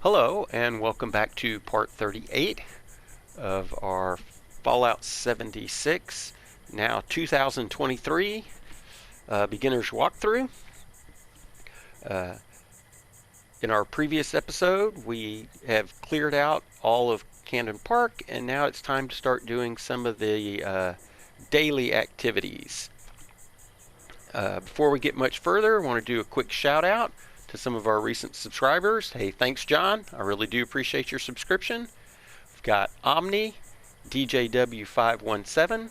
Hello, and welcome back to part 38 of our Fallout 76, now 2023 beginner's walkthrough. In our previous episode, we have cleared out all of Camden Park, and now it's time to start doing some of the daily activities. Before we get much further, I want to do a quick shout out to some of our recent subscribers. Hey, thanks, John. I really do appreciate your subscription. We've got Omni, DJW517,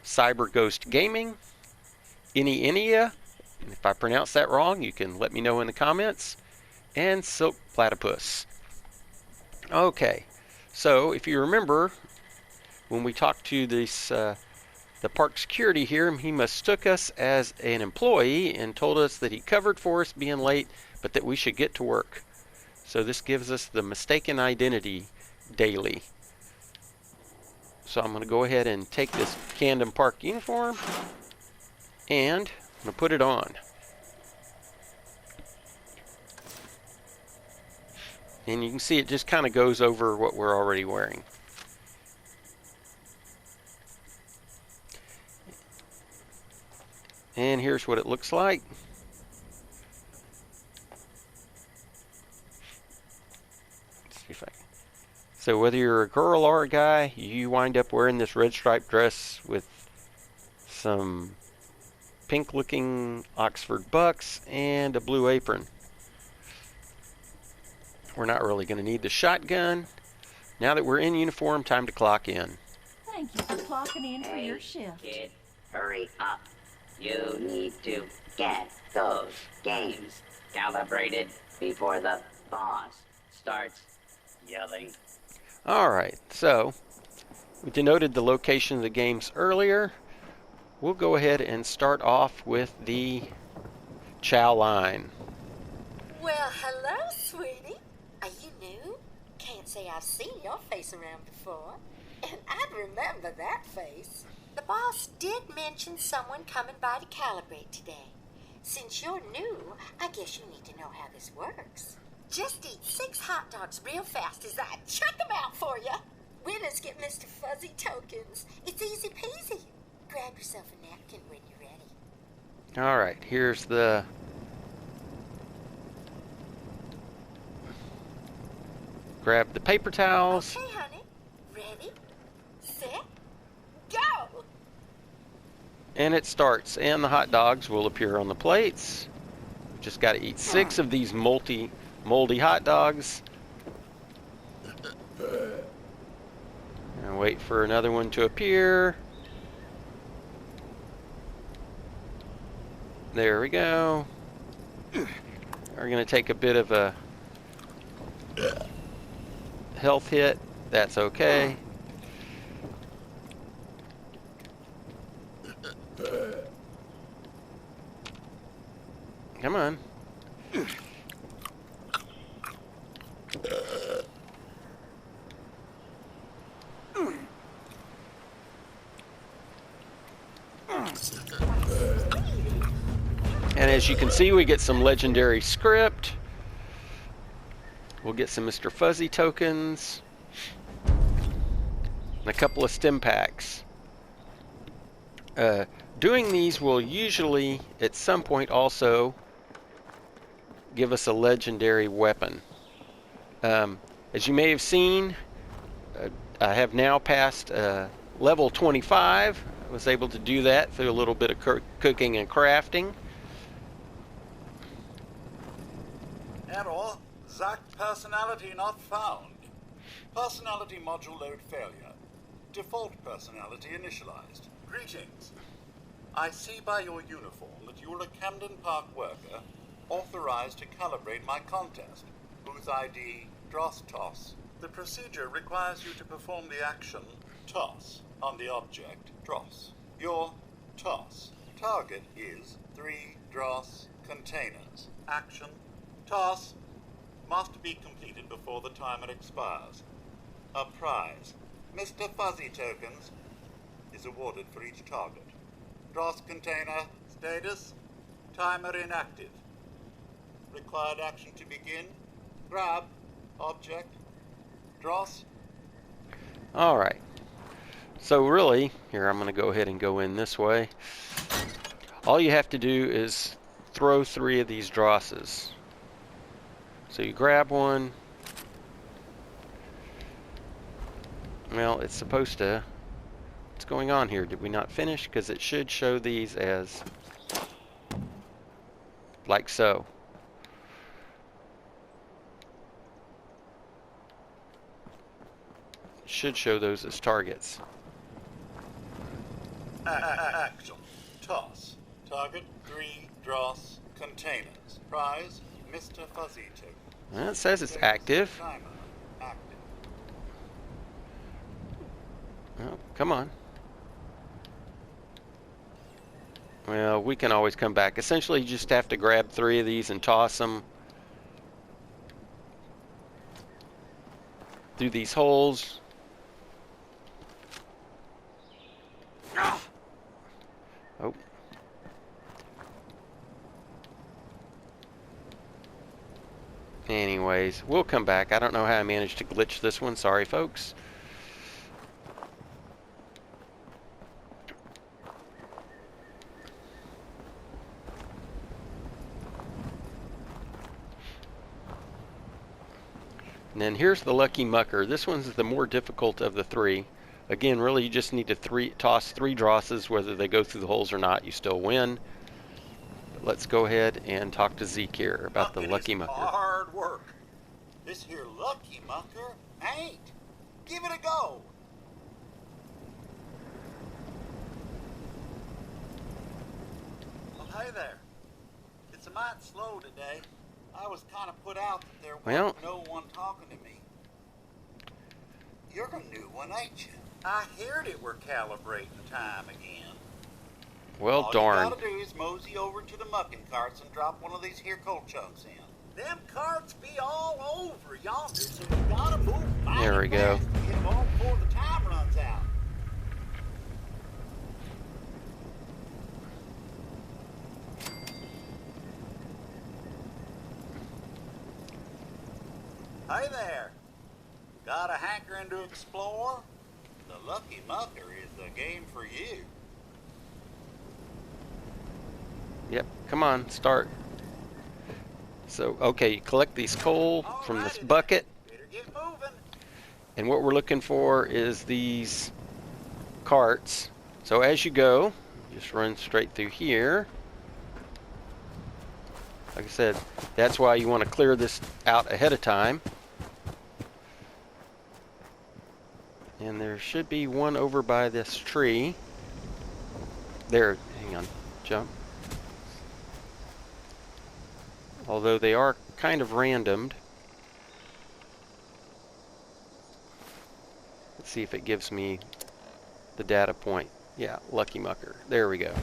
Cyber Ghost Gaming, Inia, and if I pronounce that wrong, you can let me know in the comments, and Silk Platypus. Okay, so if you remember, when we talked to this the park security here, he mistook us as an employee and told us that he covered for us being late, but that we should get to work. So this gives us the mistaken identity daily. So I'm going to go ahead and take this Camden Park uniform and I'm going to put it on. And you can see it just kind of goes over what we're already wearing. And here's what it looks like. Let's see if I can. So whether you're a girl or a guy, you wind up wearing this red striped dress with some pink looking Oxford bucks and a blue apron. We're not really going to need the shotgun. Now that we're in uniform, time to clock in. Thank you for clocking in for your shift. Kid, hurry up. You need to get those games calibrated before the boss starts yelling. Alright, so we denoted the location of the games earlier. We'll go ahead and start off with the Chow line. Well, hello, sweetie. Are you new? Can't say I've seen your face around before. And I'd remember that face. The boss did mention someone coming by to calibrate today. Since you're new, I guess you need to know how this works. Just eat 6 hot dogs real fast as I chuck them out for you. Winners get Mr. Fuzzy tokens. It's easy peasy. Grab yourself a napkin when you're ready. Alright, here's the grab the paper towels. Okay, honey. Ready, set, go! And it starts, and the hot dogs will appear on the plates. Just got to eat 6 of these moldy hot dogs. And wait for another one to appear. There we go. We're going to take a bit of a health hit. That's okay. Come on. And as you can see, we get some legendary script. We'll get some Mr. Fuzzy tokens. And a couple of stim packs. Doing these will usually, at some point also, give us a legendary weapon. As you may have seen, I have now passed level 25. I was able to do that through a little bit of cooking and crafting. Error, Zack personality not found. Personality module load failure. Default personality initialized. Greetings. I see by your uniform that you're a Camden Park worker authorized to calibrate my contest. Booth ID, Dross toss. The procedure requires you to perform the action toss on the object Dross. Your toss. Target is 3 Dross containers. Action toss must be completed before the timer expires. A prize, Mr. Fuzzy tokens, is awarded for each target. Dross container status, timer inactive. Required action to begin, grab Object. Dross. Alright. So really, here I'm going to go ahead and go in this way. All you have to do is throw 3 of these Drosses. So you grab one. Well, it's supposed to... What's going on here? Did we not finish? Because it should show these as... like so. It should show those as targets. Action. Toss. Target 3 Dross containers. Prize Mr. Fuzzito. Well, it says it's active. Timer. Active. Oh, come on. Well, we can always come back. Essentially, you just have to grab 3 of these and toss them through these holes. Oh. Anyways, we'll come back. I don't know how I managed to glitch this one. Sorry, folks. And then here's the Lucky Mucker. This one's the more difficult of the 3. Again, really, you just need to toss 3 Drosses. Whether they go through the holes or not, you still win. But let's go ahead and talk to Zeke here about the Lucky Mucker. Hard work. This here Lucky Mucker ain't. Give it a go. Well, hey there. It's a mite slow today. I was kind of put out that there wasn't no one talking to me. You're a new one, ain't you? I heard it were calibrating time again. Well, All darn. you gotta do is mosey over to the mucking carts and drop one of these here coal chunks in. Them carts be all over yonder, so you gotta move mighty There we go. fast to get them on before the time runs out. Hey there. Got a hankering to explore? The Lucky Mucker is the game for you. Yep, come on, start. So, okay, you collect these coal from this Alrighty then. bucket. Better get moving. And what we're looking for is these carts. So as you go, just run straight through here. Like I said, that's why you want to clear this out ahead of time. And there should be one over by this tree. There, hang on, jump. Although they are kind of randomed. Let's see if it gives me the data point. Yeah, Lucky Mucker. There we go.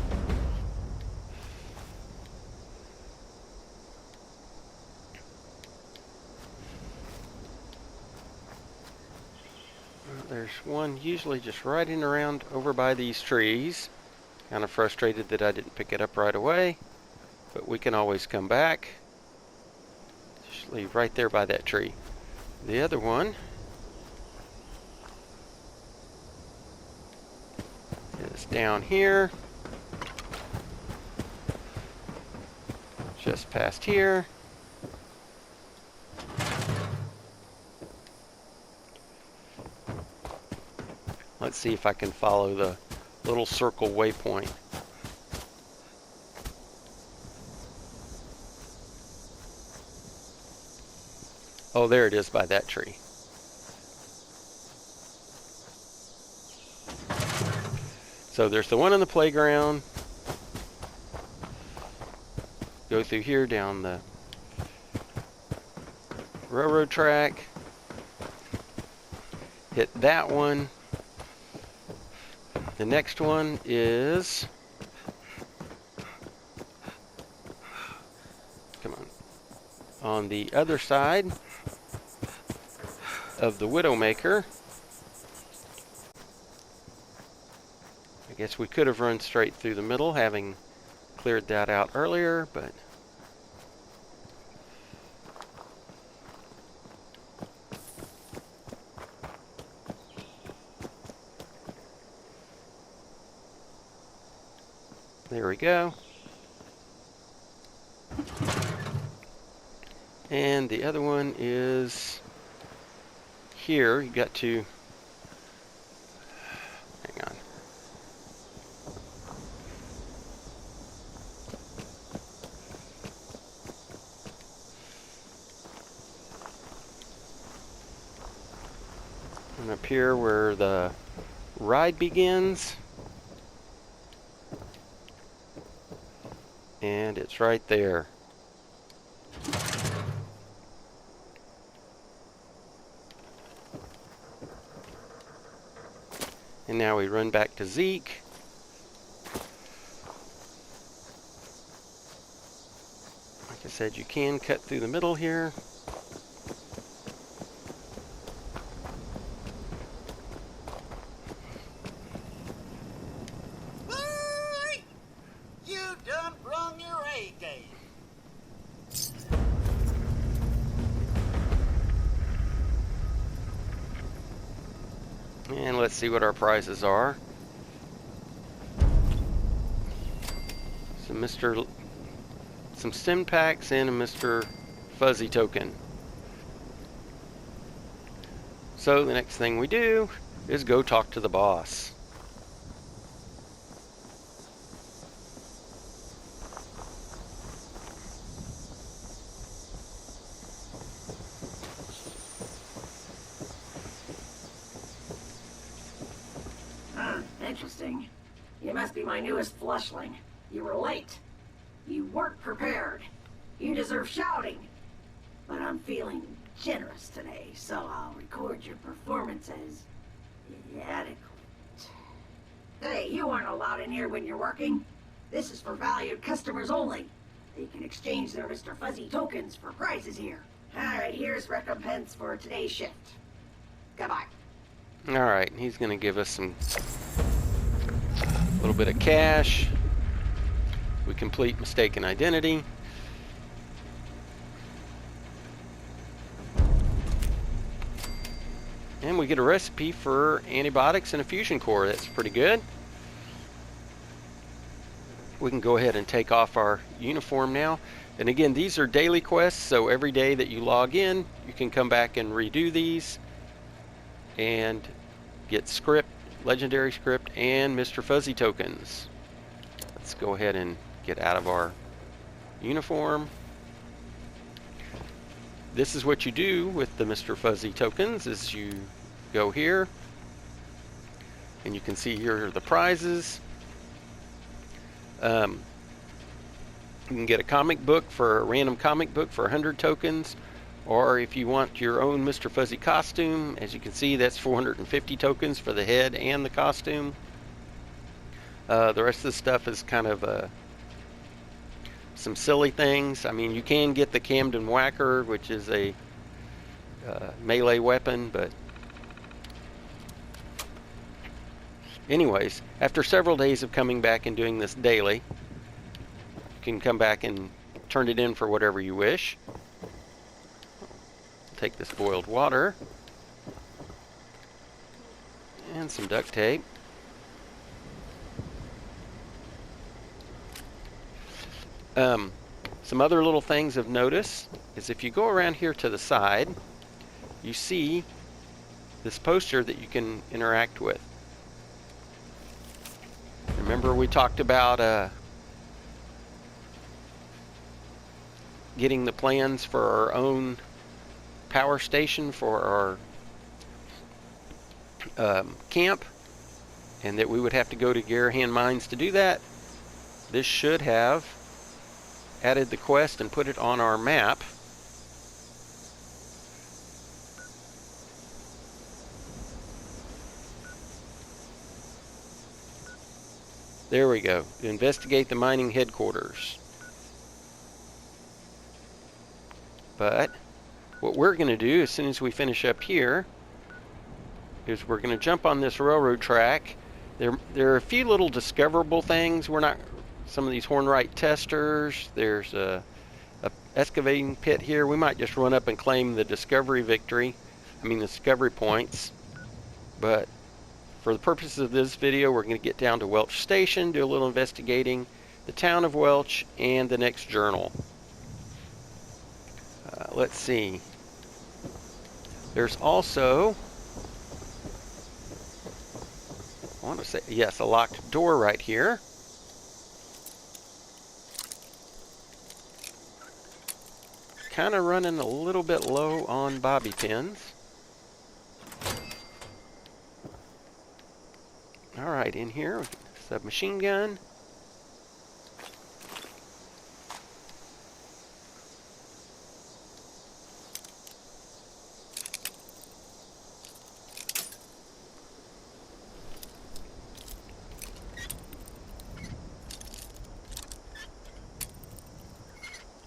There's one usually just riding around over by these trees. Kind of frustrated that I didn't pick it up right away, but we can always come back. Usually right there by that tree. The other one is down here, just past here. Let's see if I can follow the little circle waypoint. Oh, there it is by that tree. So there's the one on the playground. Go through here down the railroad track. Hit that one. The next one is, come on the other side of the Widowmaker. I guess we could have run straight through the middle, having cleared that out earlier, but There we go. And the other one is here. You got to, hang on. And up here where the ride begins. And it's right there. And now we run back to Zeke. Like I said, you can cut through the middle here. Boy, you done brung your A game. And let's see what our prizes are. Some stim packs and a Mr. Fuzzy token. So the next thing we do is go talk to the boss. Interesting. You must be my newest flushling. You were late. You weren't prepared. You deserve shouting. But I'm feeling generous today, so I'll record your performance as adequate. Hey, you aren't allowed in here when you're working. This is for valued customers only. They can exchange their Mr. Fuzzy tokens for prizes here. Alright, here's recompense for today's shift. Goodbye. Alright, he's going to give us a little bit of cash. We complete mistaken identity. And we get a recipe for antibiotics and a fusion core. That's pretty good. We can go ahead and take off our uniform now. And again, these are daily quests, so every day that you log in, you can come back and redo these and get script, legendary script, and Mr. Fuzzy tokens. Let's go ahead and get out of our uniform. This is what you do with the Mr. Fuzzy tokens, is you go here and you can see here are the prizes. You can get a comic book for a random comic book for 100 tokens, or if you want your own Mr. Fuzzy costume, as you can see, that's 450 tokens for the head and the costume. The rest of the stuff is kind of some silly things. I mean, you can get the Camden Whacker, which is a melee weapon, but anyways, after several days of coming back and doing this daily, you can come back and turn it in for whatever you wish. Take this boiled water and some duct tape. Some other little things of notice is if you go around here to the side, you see this poster that you can interact with. Remember we talked about getting the plans for our own power station for our camp, and that we would have to go to Garahan Mines to do that. This should have added the quest and put it on our map. There we go. Investigate the mining headquarters. But what we're going to do as soon as we finish up here is we're going to jump on this railroad track. There are a few little discoverable things. We're not, some of these hornwright testers. There's a excavating pit here. We might just run up and claim the discovery victory. I mean the discovery points. But for the purposes of this video, we're going to get down to Welch Station, do a little investigating, the town of Welch, and the next journal. Let's see. There's also, I want to say, yes, a locked door right here. Kind of running a little bit low on bobby pins. All right, in here, submachine gun.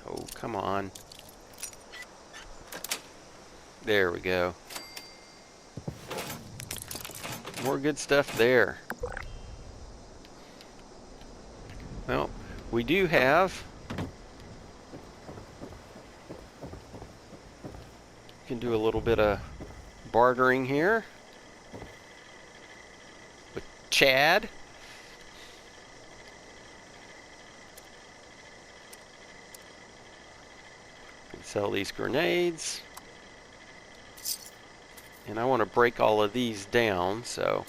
Oh, come on. There we go. More good stuff there. Well, we do have, can do a little bit of bartering here with Chad. Can sell these grenades. And I want to break all of these down, so,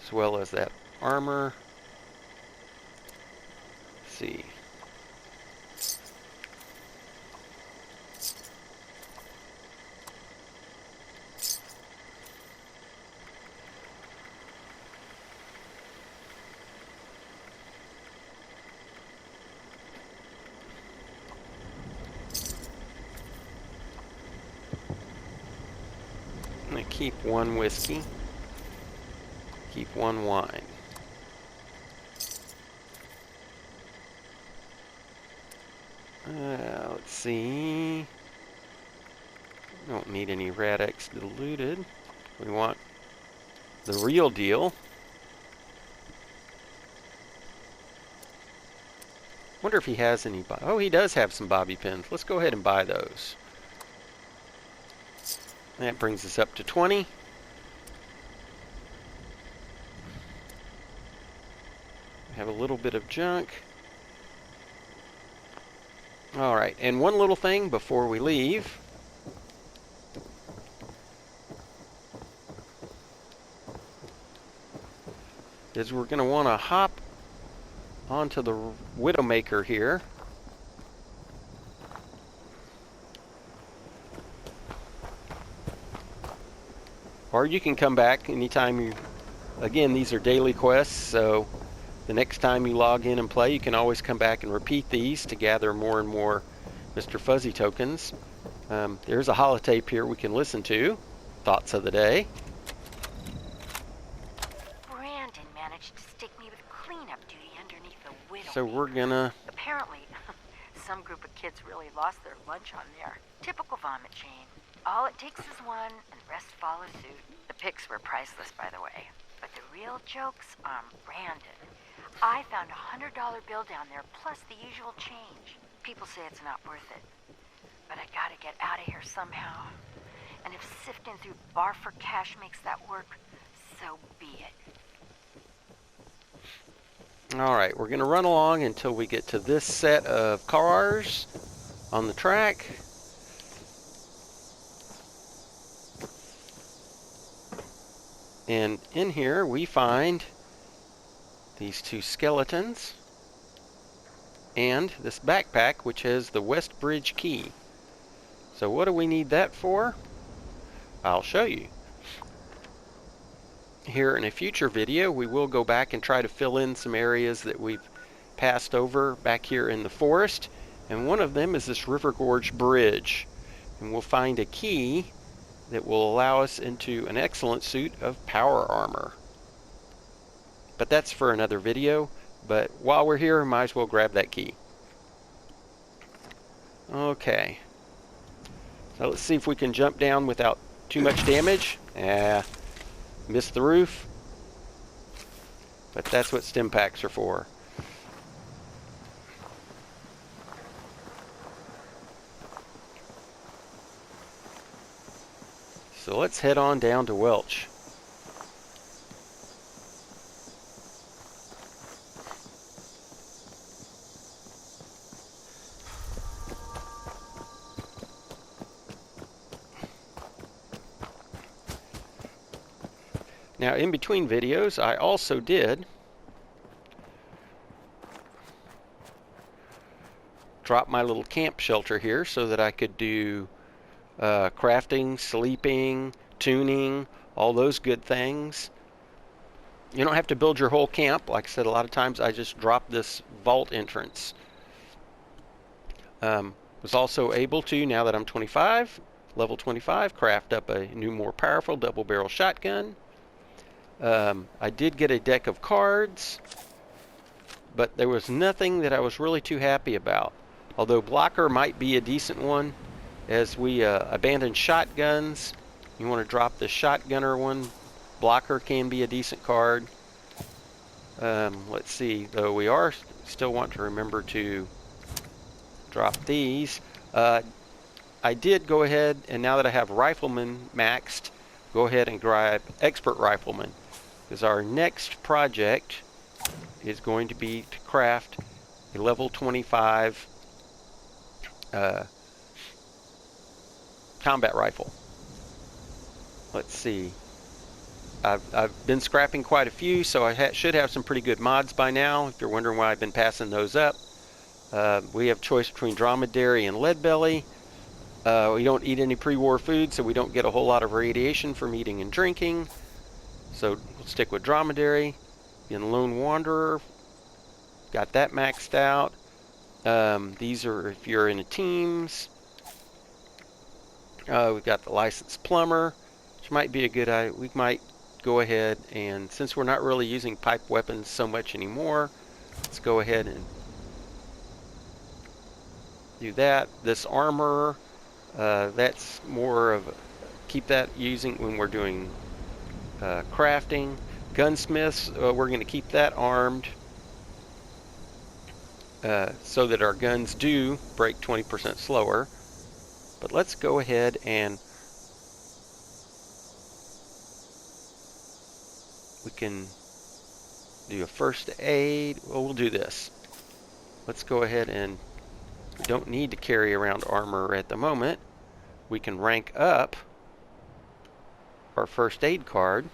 as well as that armor. Let's see. I'm going to keep one whiskey, keep one wine. Let's see. Don't need any Rad-X diluted. We want the real deal. Wonder if he has any. Oh, he does have some bobby pins. Let's go ahead and buy those. That brings us up to 20. We have a little bit of junk. All right, and one little thing before we leave. Is we're going to want to hop onto the Widowmaker here. Or you can come back anytime you, again, these are daily quests, so the next time you log in and play, you can always come back and repeat these to gather more and more Mr. Fuzzy tokens. There's a holotape here we can listen to. Thoughts of the day. Brandon managed to stick me with cleanup duty underneath the widow. So we're gonna... Apparently, some group of kids really lost their lunch on there. Typical vomit chain. All it takes is one, and the rest follow suit. The pics were priceless, by the way. But the real joke's on Brandon. I found a $100 bill down there, plus the usual change. People say it's not worth it. But I gotta get out of here somehow. And if sifting through bar for cash makes that work, so be it. Alright, we're gonna run along until we get to this set of cars on the track. And in here we find these two skeletons and this backpack which has the West Bridge key. So what do we need that for? I'll show you. Here in a future video we will go back and try to fill in some areas that we've passed over back here in the forest, and one of them is this River Gorge Bridge, and we'll find a key that will allow us into an excellent suit of power armor. But that's for another video, but while we're here, might as well grab that key. Okay. So let's see if we can jump down without too much damage. Missed the roof. But that's what stim packs are for. So let's head on down to Welch. Now, in between videos, I also did drop my little camp shelter here so that I could do crafting, sleeping, tuning, all those good things. You don't have to build your whole camp. Like I said, a lot of times I just drop this vault entrance. Was also able to, now that I'm 25, level 25, craft up a new, more powerful double-barrel shotgun. I did get a deck of cards, but there was nothing that I was really too happy about. Although blocker might be a decent one. As we abandon shotguns, you want to drop the shotgunner one. Blocker can be a decent card. Let's see, though we are still want to remember to drop these. I did go ahead, and now that I have Rifleman maxed, go ahead and grab Expert Rifleman, because our next project is going to be to craft a level 25 combat rifle. Let's see. I've been scrapping quite a few, so I should have some pretty good mods by now. If you're wondering why I've been passing those up, we have choice between dromedary and lead belly. We don't eat any pre-war food, so we don't get a whole lot of radiation from eating and drinking. So we'll stick with dromedary. And lone wanderer, got that maxed out. These are if you're in teams. We've got the licensed plumber, which might be a good idea. We might go ahead and, since we're not really using pipe weapons so much anymore, let's go ahead and do that. This armor, that's more of, keep that using when we're doing crafting. Gunsmiths, we're going to keep that armed so that our guns do break 20% slower. But let's go ahead and we can do a first aid. Well, we'll do this. Let's go ahead and we don't need to carry around armor at the moment. We can rank up our first aid card.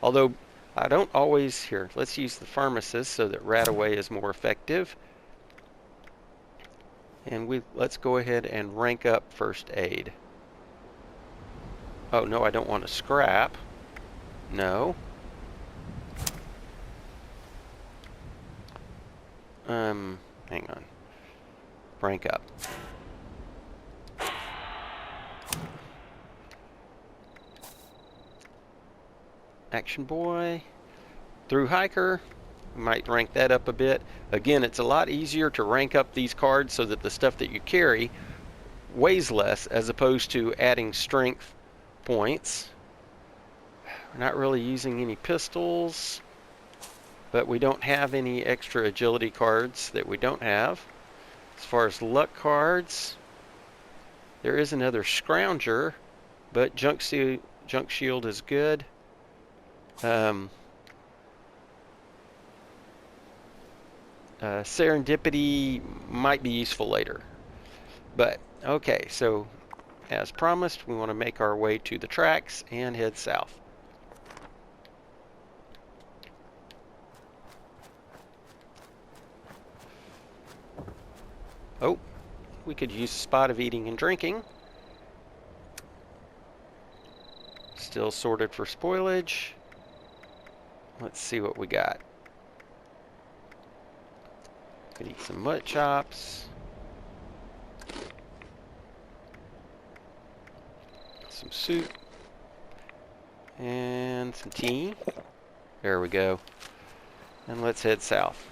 Although I don't always, here, let's use the pharmacist so that Rataway is more effective. And let's go ahead and rank up first aid. Oh, no, I don't want to scrap. No. Hang on. Rank up. Action Boy. Through Hiker. Might rank that up a bit. Again, it's a lot easier to rank up these cards so that the stuff that you carry weighs less, as opposed to adding strength points. We're not really using any pistols, but we don't have any extra agility cards that we don't have. As far as luck cards, there is another Scrounger, but Junk Shield is good. Serendipity might be useful later. But, okay, so as promised, we want to make our way to the tracks and head south. Oh, we could use a spot of eating and drinking. Still sorted for spoilage. Let's see what we got. Could eat some mut chops. Some soup. And some tea. There we go. And let's head south.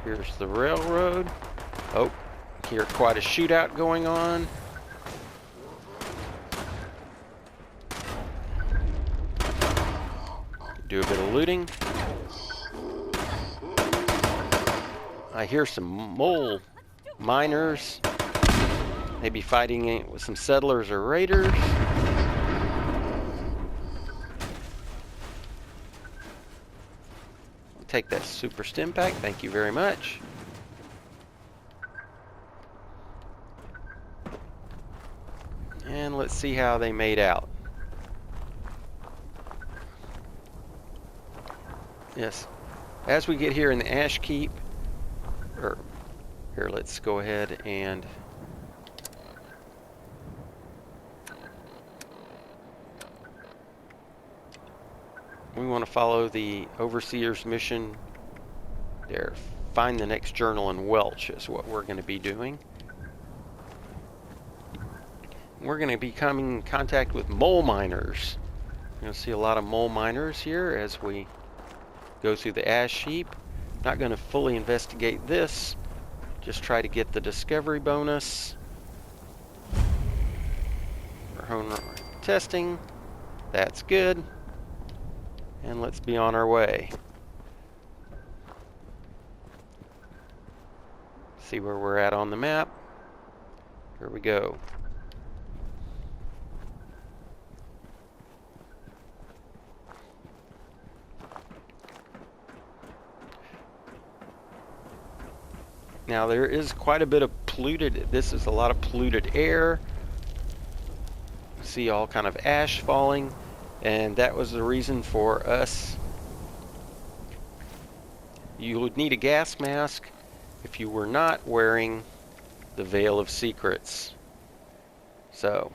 Here's the railroad. Oh, here's quite a shootout going on. do a bit of looting. I hear some mole miners, maybe fighting with some settlers or raiders. I'll take that super stim pack, thank you very much. And let's see how they made out. Yes, as we get here in the ash keep, or here, let's go ahead and we want to follow the overseer's mission there. Find the next journal in Welch is what we're going to be doing. We're going to be coming in contact with mole miners. You're going to see a lot of mole miners here as we go through the ash heap. Not going to fully investigate this, just try to get the discovery bonus. For home testing, that's good. And let's be on our way. See where we're at on the map. Here we go. Now there is quite a bit of polluted, this is a lot of polluted air. See all kind of ash falling, and that was the reason for us. You would need a gas mask if you were not wearing the Veil of Secrets. So,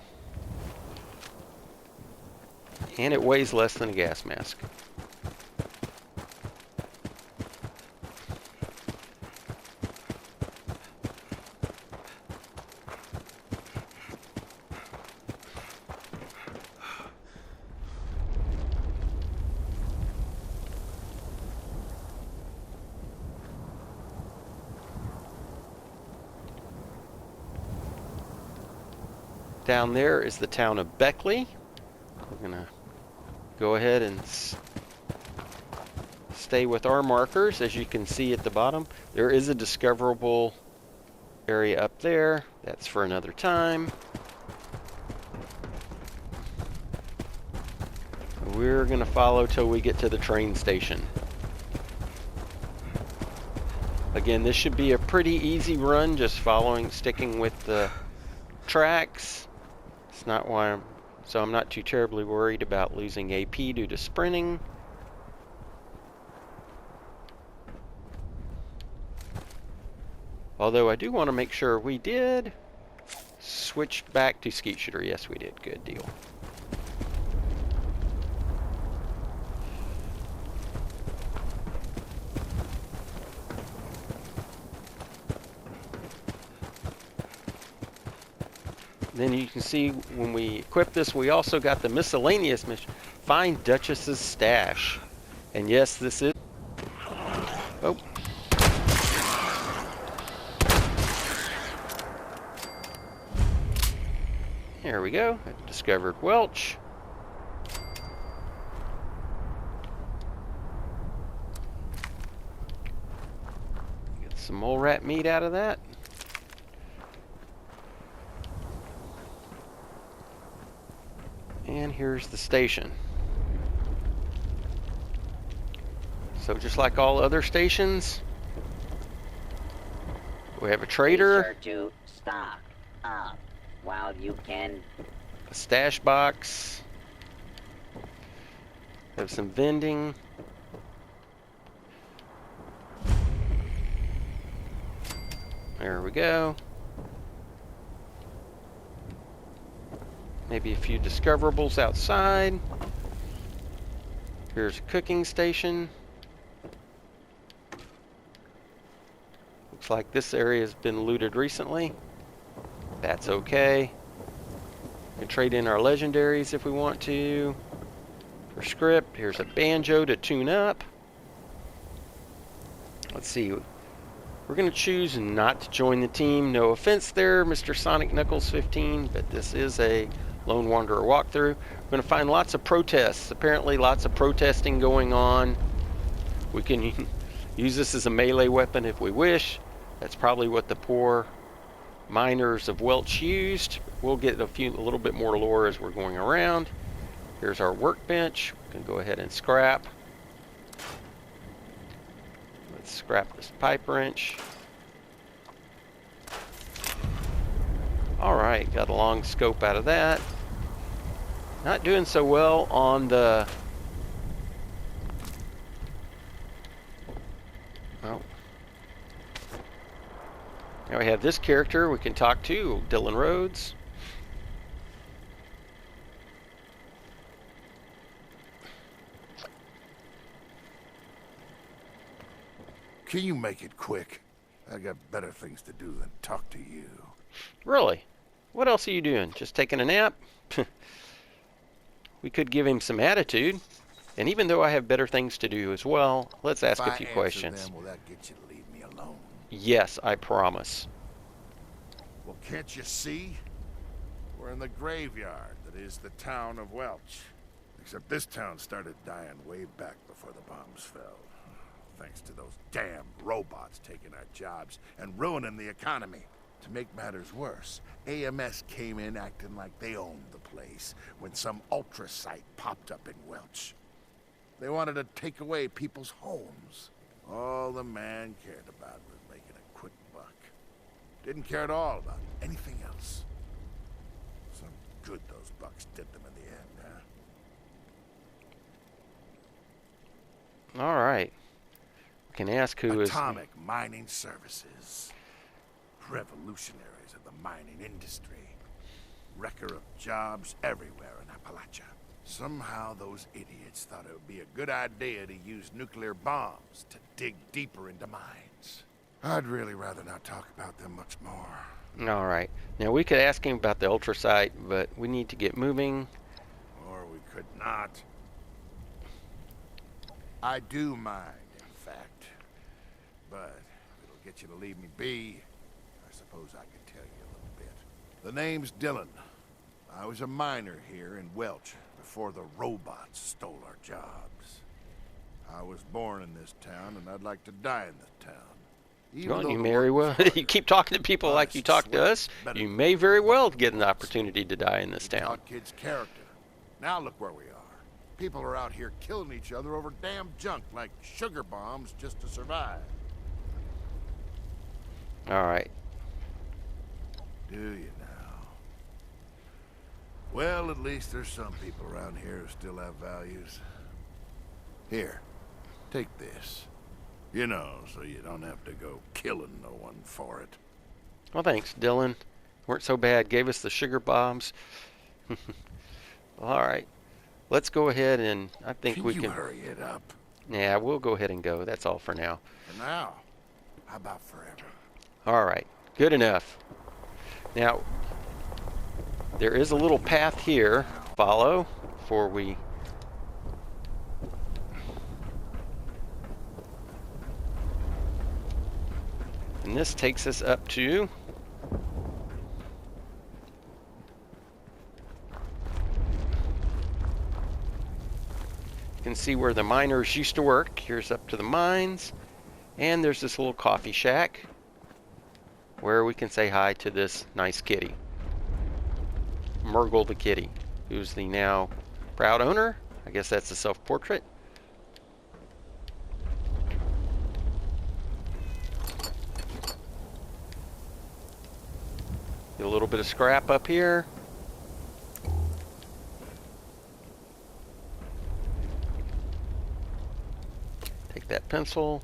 and it weighs less than a gas mask. Down there is the town of Beckley. We're going to go ahead and stay with our markers. As you can see at the bottom, there is a discoverable area up there. That's for another time. We're going to follow till we get to the train station. Again, this should be a pretty easy run, just sticking with the tracks. It's not why I'm not too terribly worried about losing AP due to sprinting. Although I do want to make sure we did switch back to skeet shooter. Yes, we did. Good deal. Then you can see when we equip this, we also got the miscellaneous mission. Find Duchess's stash. And yes, this is... Oh. There we go. I've discovered Welch. Get some mole rat meat out of that. And here's the station. So just like all other stations, we have a trader, Be sure to stock up while you can. a stash box, have some vending, there we go. Maybe a few discoverables outside. Here's a cooking station. Looks like this area has been looted recently. That's okay. We can trade in our legendaries if we want to. For script, here's a banjo to tune up. Let's see. We're going to choose not to join the team. No offense there, Mr. Sonic Knuckles 15, but this is a Lone Wanderer walkthrough. We're going to find lots of protests. Apparently lots of protesting going on. We can use this as a melee weapon if we wish. That's probably what the poor miners of Welch used. We'll get a little bit more lore as we're going around. Here's our workbench. We can go ahead and scrap. Let's scrap this pipe wrench. Alright, got a long scope out of that. Not doing so well on the... Oh. Now we have this character we can talk to, Dylan Rhodes. Can you make it quick? I got better things to do than talk to you. Really? What else are you doing? Just taking a nap? We could give him some attitude. And even though I have better things to do as well, let's ask a few questions. Them, will that get you to leave me alone? Yes, I promise. Well, can't you see? We're in the graveyard that is the town of Welch. Except this town started dying way back before the bombs fell. Thanks to those damn robots taking our jobs and ruining the economy. To make matters worse, AMS came in acting like they owned the place when some ultra site popped up in Welch. They wanted to take away people's homes. All the man cared about was making a quick buck. Didn't care at all about anything else. Some good those bucks did them in the end, huh? All right. We can ask who is... Atomic Mining Services. Revolutionaries of the mining industry. Wrecker of jobs everywhere in Appalachia. Somehow those idiots thought it would be a good idea to use nuclear bombs to dig deeper into mines. I'd really rather not talk about them much more. All right. Now, we could ask him about the ultra site, but we need to get moving. Or we could not. I do mine, in fact. But if it'll get you to leave me be, I suppose I can tell you a little bit. The name's Dylan. I was a miner here in Welch before the robots stole our jobs. I was born in this town, and I'd like to die in this town. Well, you may well. You keep talking to people like you talk to us. You may very well get an opportunity to die in this town. Taught kids character. Now look where we are. People are out here killing each other over damn junk like sugar bombs just to survive. All right. Do you now? Well, at least there's some people around here who still have values. Here, take this. You know, so you don't have to go killing no one for it. Well, thanks, Dylan. Weren't so bad. Gave us the sugar bombs. All right. Let's go ahead and I think we can... hurry it up? Yeah, we'll go ahead and go. That's all for now. For now? How about forever? All right. Good enough. Now, there is a little path here. Follow before we... And this takes us up to... You can see where the miners used to work. Here's up to the mines. And there's this little coffee shack where we can say hi to this nice kitty. Murgle the kitty, who's the now proud owner. I guess that's a self-portrait. Get a little bit of scrap up here. Take that pencil.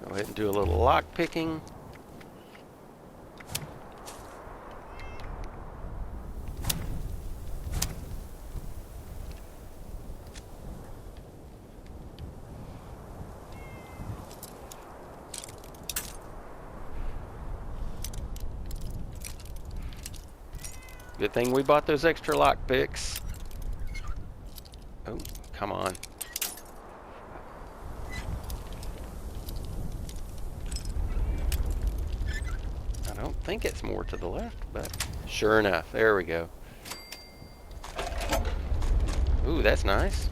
Go ahead and do a little lock picking. Good thing we bought those extra lock picks. Oh, come on. think it's more to the left, but sure enough, there we go. Ooh, that's nice.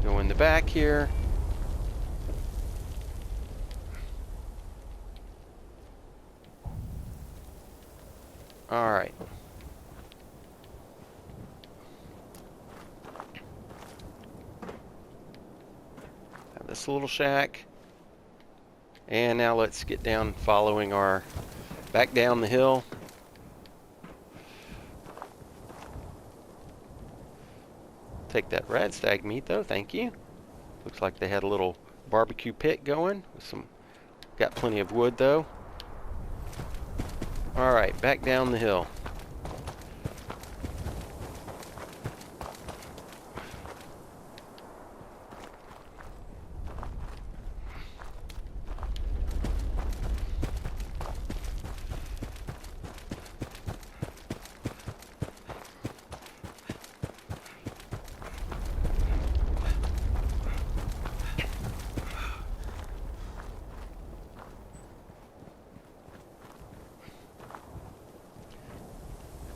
Go in the back here. All right. Have this little shack. And now let's get down following our back down the hill. Take that radstag meat though, thank you. Looks like they had a little barbecue pit going with some, got plenty of wood though. All right, back down the hill.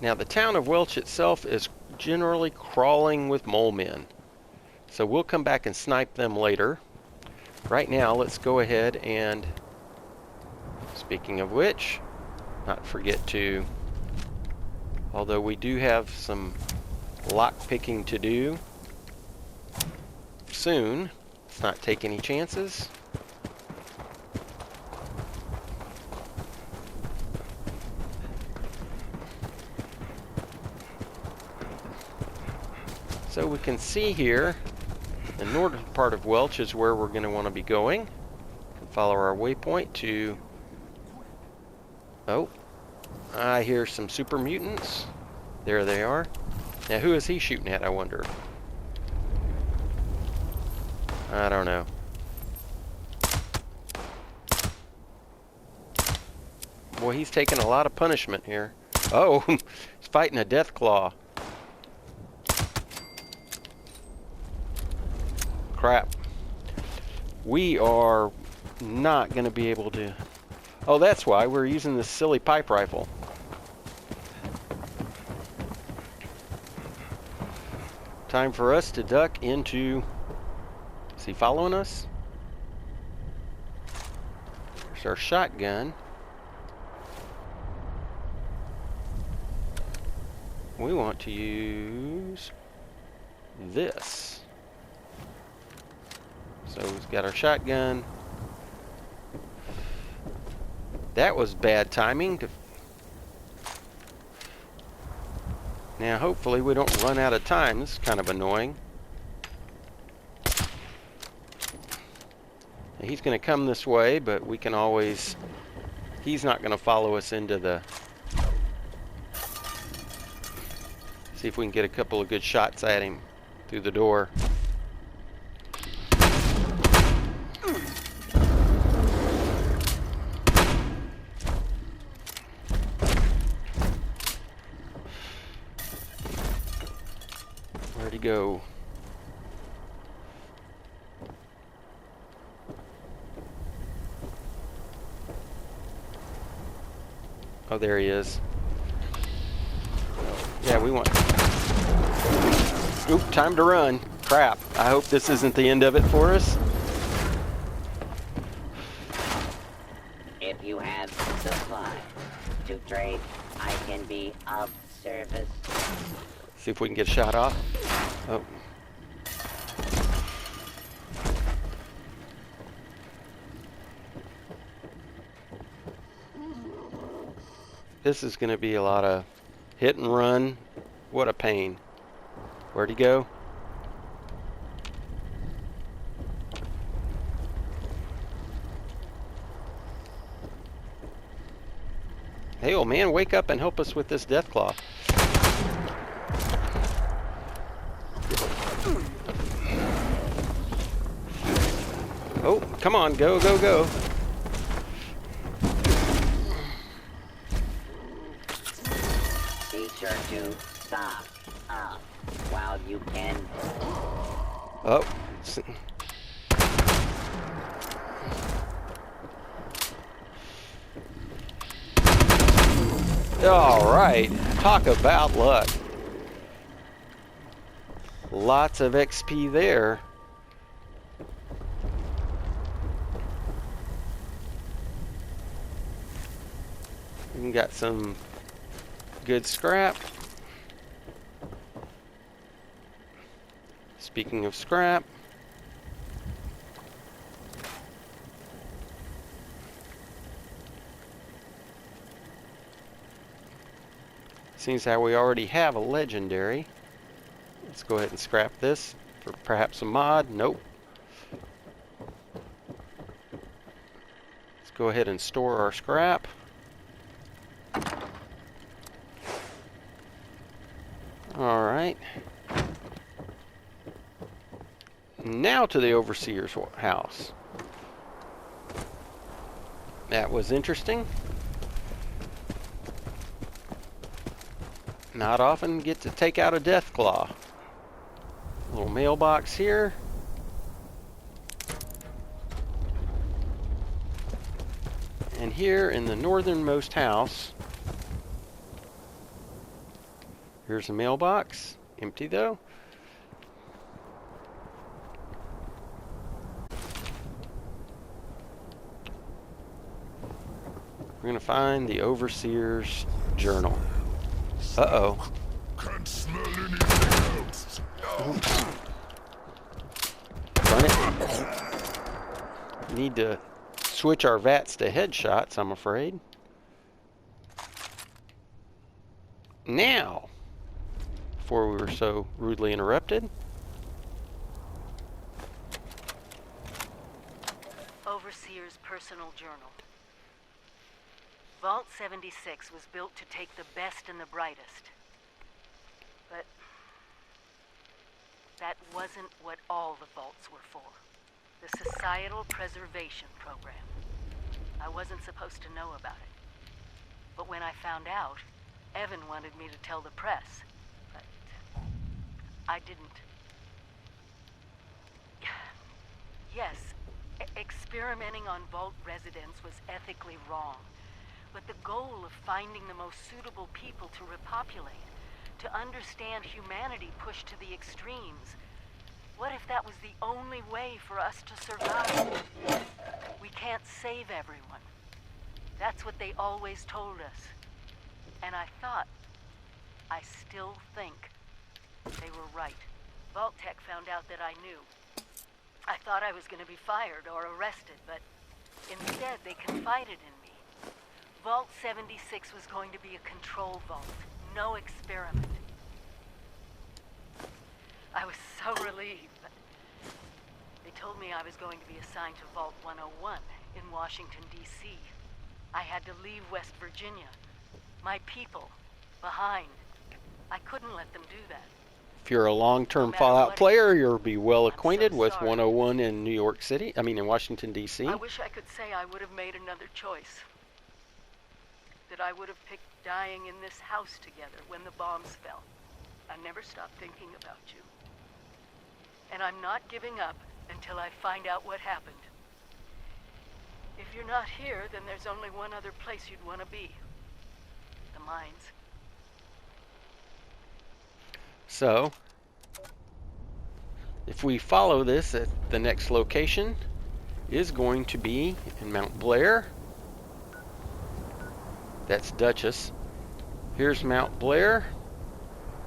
Now the town of Welch itself is generally crawling with mole men. So we'll come back and snipe them later. Right now, let's go ahead and, speaking of which, not forget to, although we do have some lock picking to do soon, let's not take any chances. So we can see here, the northern part of Welch is where we're going to want to be going. Follow our waypoint to... Oh, I hear some super mutants. There they are. Now who is he shooting at, I wonder? I don't know. Boy, he's taking a lot of punishment here. Oh, he's fighting a Deathclaw. Crap. We are not going to be able to... Oh, that's why we're using this silly pipe rifle. Time for us to duck into... Is he following us? There's our shotgun. We want to use this. So we've got our shotgun. That was bad timing. Now hopefully we don't run out of time. This is kind of annoying. Now, he's going to come this way, but we can always... He's not going to follow us into the... See if we can get a couple of good shots at him through the door. Where'd he go? Oh, there he is. Yeah, we want... Oop, time to run. Crap. I hope this isn't the end of it for us. If you have supply to trade, I can be of service. See if we can get a shot off. Oh. This is going to be a lot of hit and run. What a pain. Where'd he go? Hey, old man, wake up and help us with this Deathclaw. Oh, come on, go, go, go. in. Oh. All right. Talk about luck. Lots of XP there. We got some good scrap. Speaking of scrap, seems how we already have a legendary. Let's go ahead and scrap this for perhaps a mod. Nope. Let's go ahead and store our scrap. All right. Now to the overseer's house. That was interesting. Not often get to take out a Deathclaw. Little mailbox here. And here in the northernmost house, here's a mailbox. Empty though. We're going to find the overseer's journal. Uh-oh. Can't smell anything else. Run it. Need to switch our VATs to headshots, I'm afraid. Now, before we were so rudely interrupted. Overseer's personal journal. Vault 76 was built to take the best and the brightest. But that wasn't what all the vaults were for. The Societal Preservation Program. I wasn't supposed to know about it. But when I found out, Evan wanted me to tell the press. But I didn't. Yes, experimenting on Vault residents was ethically wrong. But the goal of finding the most suitable people to repopulate, to understand humanity pushed to the extremes, what if that was the only way for us to survive? We can't save everyone. That's what they always told us. And I still think, they were right. Vault-Tech found out that I knew. I thought I was going to be fired or arrested, but instead they confided in me. Vault 76 was going to be a control vault, no experiment. I was so relieved, but they told me I was going to be assigned to Vault 101 in Washington, D.C. I had to leave West Virginia, my people, behind. I couldn't let them do that. If you're a long-term Fallout player, you'll be well acquainted with 101 in in Washington, D.C. I wish I could say I would have made another choice. That I would have picked dying in this house together when the bombs fell. I never stopped thinking about you. And I'm not giving up until I find out what happened. If you're not here, then there's only one other place you'd want to be. The mines. So, if we follow this, the next location is going to be in Mount Blair. That's Duchess. Here's Mount Blair.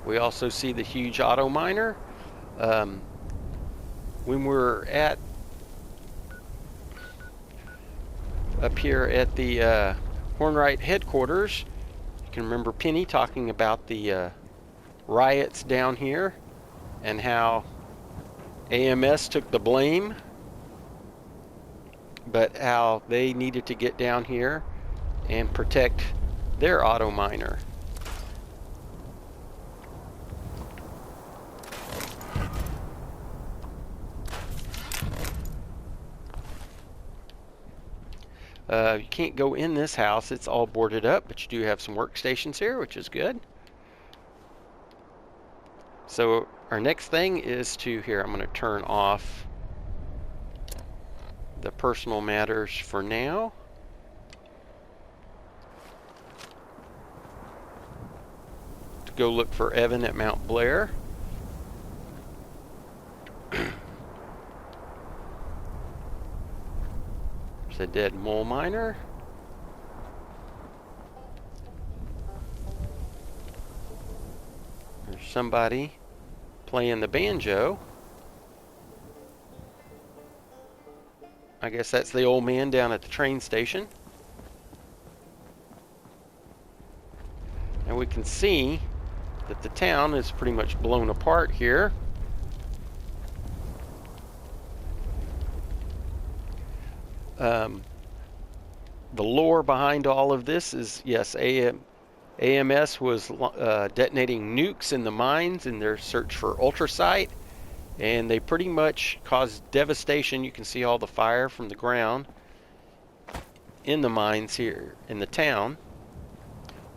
We also see the huge auto miner. When we're up here at the Hornwright headquarters, you can remember Penny talking about the riots down here and how AMS took the blame, but how they needed to get down here and protect their auto miner. You can't go in this house, it's all boarded up, but you do have some workstations here, which is good. So our next thing is to, here, I'm going to turn off the personal matters for now. To go look for Evan at Mount Blair. There's a dead mole miner. There's somebody playing the banjo. I guess that's the old man down at the train station. And we can see that the town is pretty much blown apart here. The lore behind all of this is, yes, AMS was detonating nukes in the mines in their search for ultracite, and they pretty much caused devastation. You can see all the fire from the ground in the mines here in the town.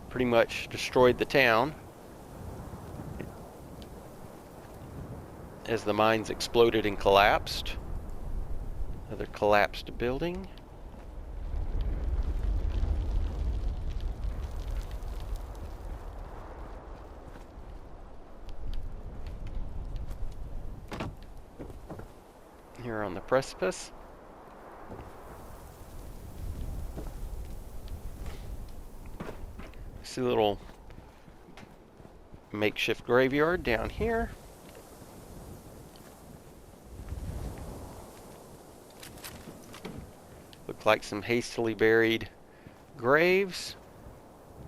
Pretty much destroyed the town as the mines exploded and collapsed. Another collapsed building. Here on the precipice. See a little makeshift graveyard down here. Look like some hastily buried graves.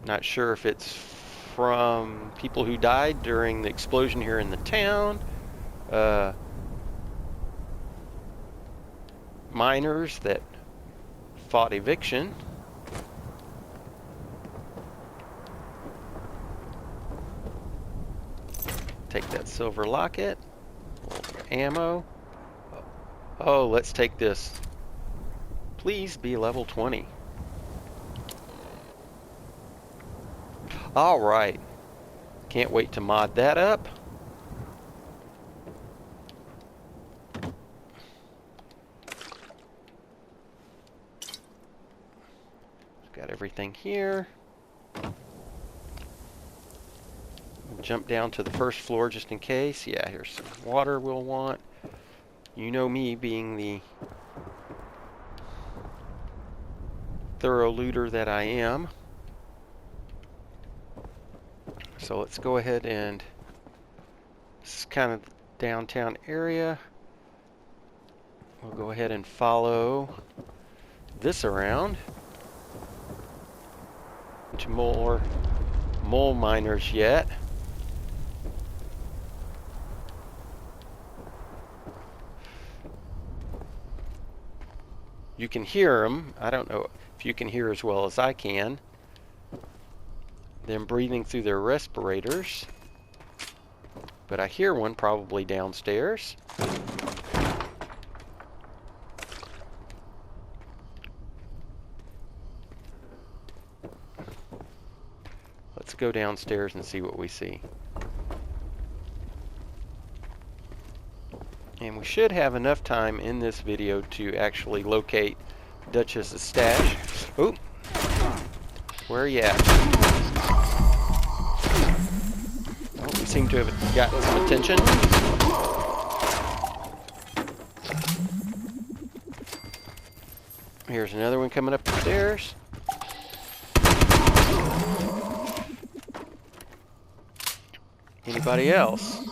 Not sure if it's from people who died during the explosion here in the town. Miners that fought eviction. Take that silver locket. Ammo. Oh, let's take this. Please be level 20. Alright. Can't wait to mod that up. Got everything here. Jump down to the first floor just in case. Yeah, here's some water we'll want. You know me being the thorough looter that I am. So let's go ahead and, this is kind of the downtown area. We'll go ahead and follow this around to more mole miners yet. You can hear them. I don't know if you can hear as well as I can. Them breathing through their respirators. But I hear one probably downstairs. Let's go downstairs and see what we see. And we should have enough time in this video to actually locate Duchess's stash. Oop! Where are you at? Oh, we seem to have gotten some attention. Here's another one coming up the stairs. Anybody else?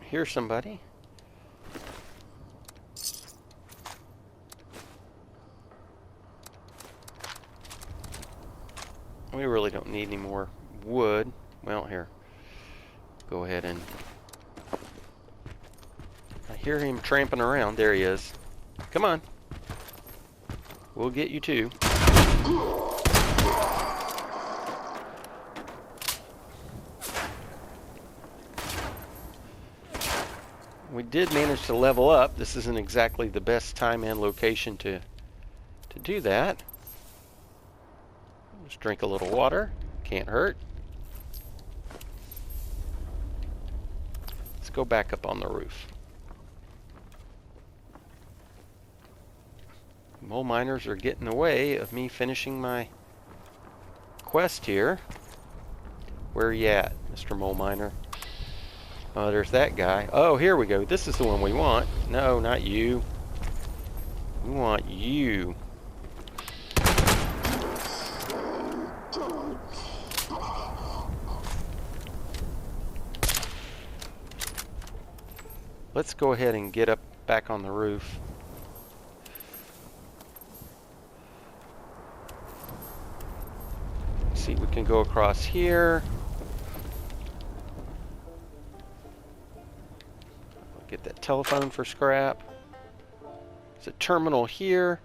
Here's somebody. We really don't need any more wood. Well, here. Go ahead and... I hear him tramping around. There he is. Come on. We'll get you too. We did manage to level up. This isn't exactly the best time and location to do that. Let's drink a little water. Can't hurt. go back up on the roof. Mole miners are getting in the way of me finishing my quest here. Where are you at, Mr. Mole Miner? Oh, there's that guy. Oh, here we go. This is the one we want. No, not you. We want you. Let's go ahead and get up back on the roof. See, we can go across here. Get that telephone for scrap. There's a terminal here.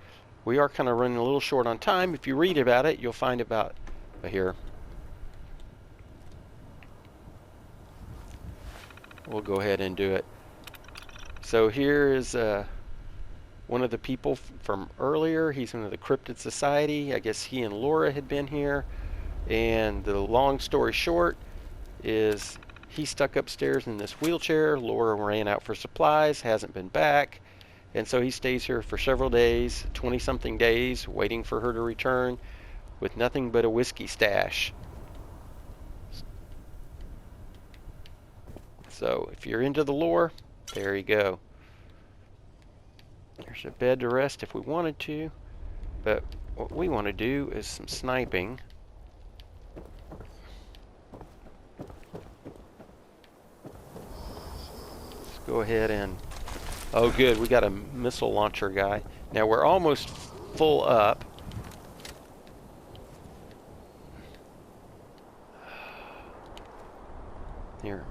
We are kind of running a little short on time. If you read about it, you'll find about here. We'll go ahead and do it. So here is one of the people from earlier. He's one of the Cryptid Society. I guess he and Laura had been here. And the long story short is he's stuck upstairs in this wheelchair. Laura ran out for supplies, hasn't been back. And so he stays here for several days, 20-something days, waiting for her to return with nothing but a whiskey stash. So if you're into the lore, there you go. There's a bed to rest if we wanted to, but what we want to do is some sniping. Let's go ahead and... Oh good, we got a missile launcher guy. Now we're almost full up. Here.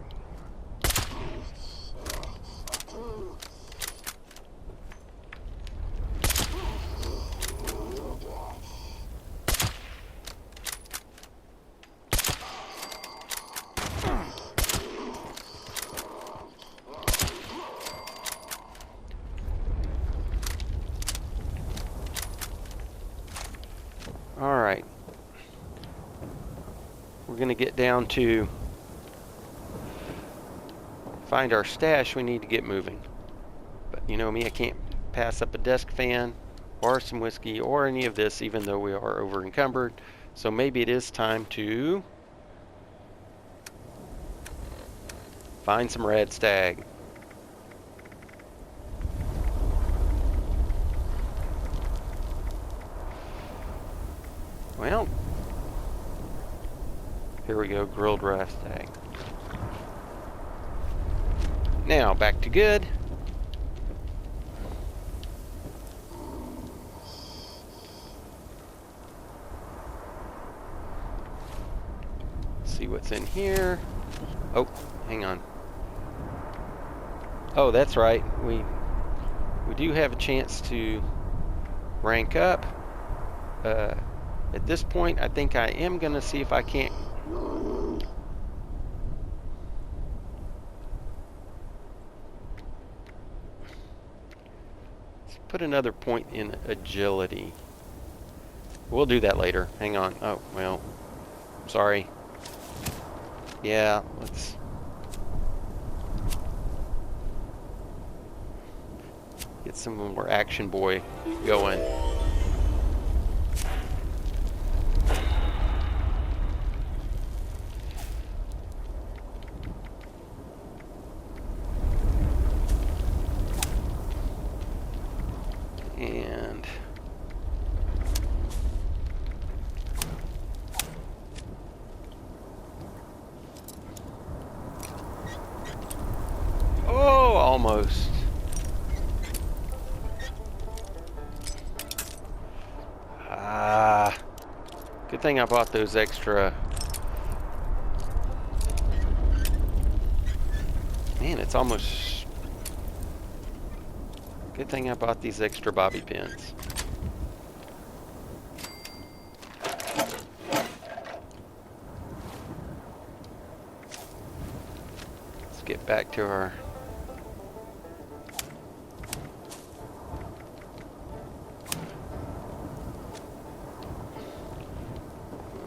Alright. We're going to get down to find our stash. We need to get moving. But you know me, I can't pass up a desk fan or some whiskey or any of this, even though we are over encumbered. So maybe it is time to find some red stag. Well, here we go, grilled red stag. Now, back to good. See what's in here. Oh, hang on. Oh, that's right. We do have a chance to rank up. At this point, I think I am going to see if I can't. Let's put another point in agility. We'll do that later. Hang on. Oh, well, sorry. Yeah, let's get some more Action Boy going. And oh, almost. Good thing I bought those extra. Man, it's almost. Good thing I bought these extra bobby pins. Let's get back to our...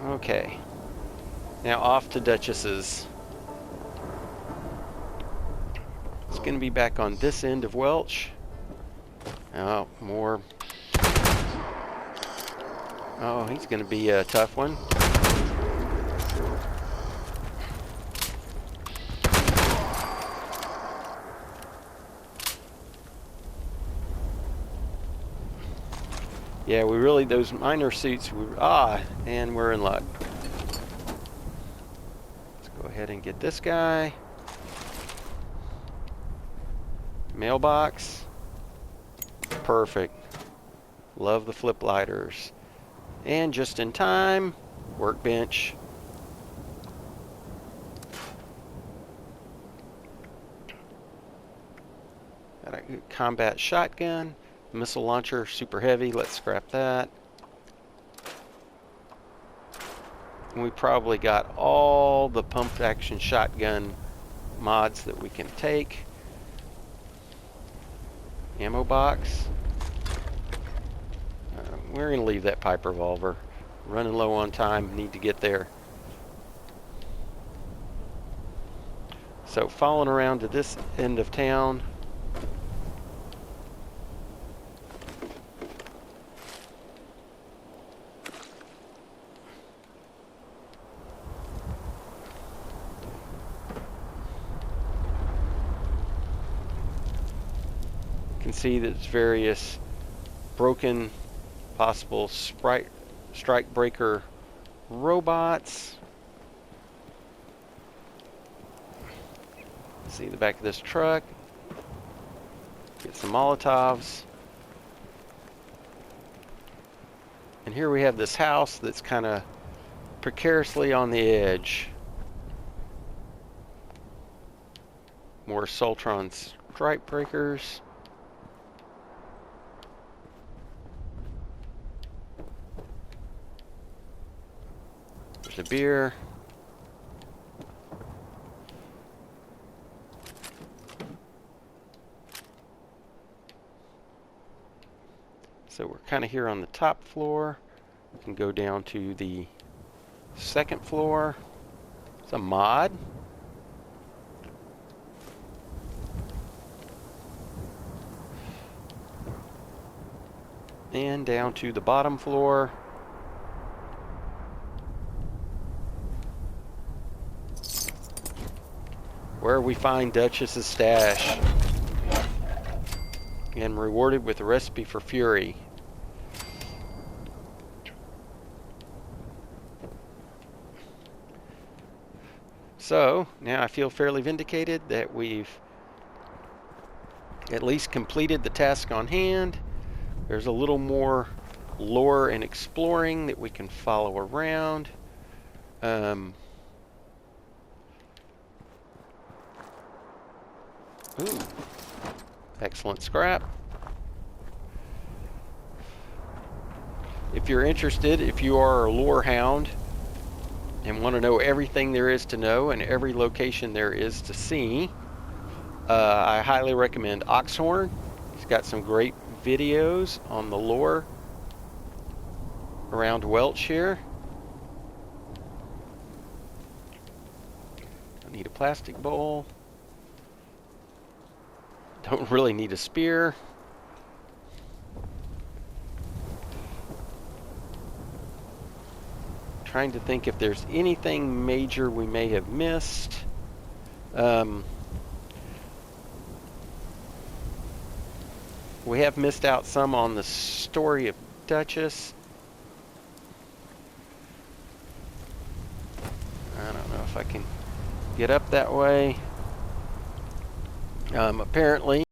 Okay. Now off to Duchess's. It's going to be back on this end of Welch. Oh, more. Oh, he's going to be a tough one. Yeah, we really, those minor suits, and we're in luck. Let's go ahead and get this guy. Mailbox. Perfect. Love the flip lighters. And just in time, workbench. Got a combat shotgun. Missile launcher, super heavy. Let's scrap that. And we probably got all the pump action shotgun mods that we can take. Ammo box. We're going to leave that pipe revolver. Running low on time. Need to get there. So following around to this end of town. Can see that there's various broken possible strike breaker robots. See the back of this truck. Get some Molotovs. And here we have this house that's kind of precariously on the edge. More Soltron strike breakers. There's a beer. So we're kind of here on the top floor. We can go down to the second floor. It's a mod. And down to the bottom floor. Where we find Duchess's stash. And rewarded with a recipe for fury. So, now I feel fairly vindicated that we've at least completed the task on hand. There's a little more lore and exploring that we can follow around. Ooh, excellent scrap. If you're interested, if you are a lore hound and want to know everything there is to know and every location there is to see, I highly recommend Oxhorn. He's got some great videos on the lore around Welch here. I need a plastic bowl. Don't really need a spear. Trying to think if there's anything major we may have missed. We have missed out some on the story of Duchess. I don't know if I can get up that way. Apparently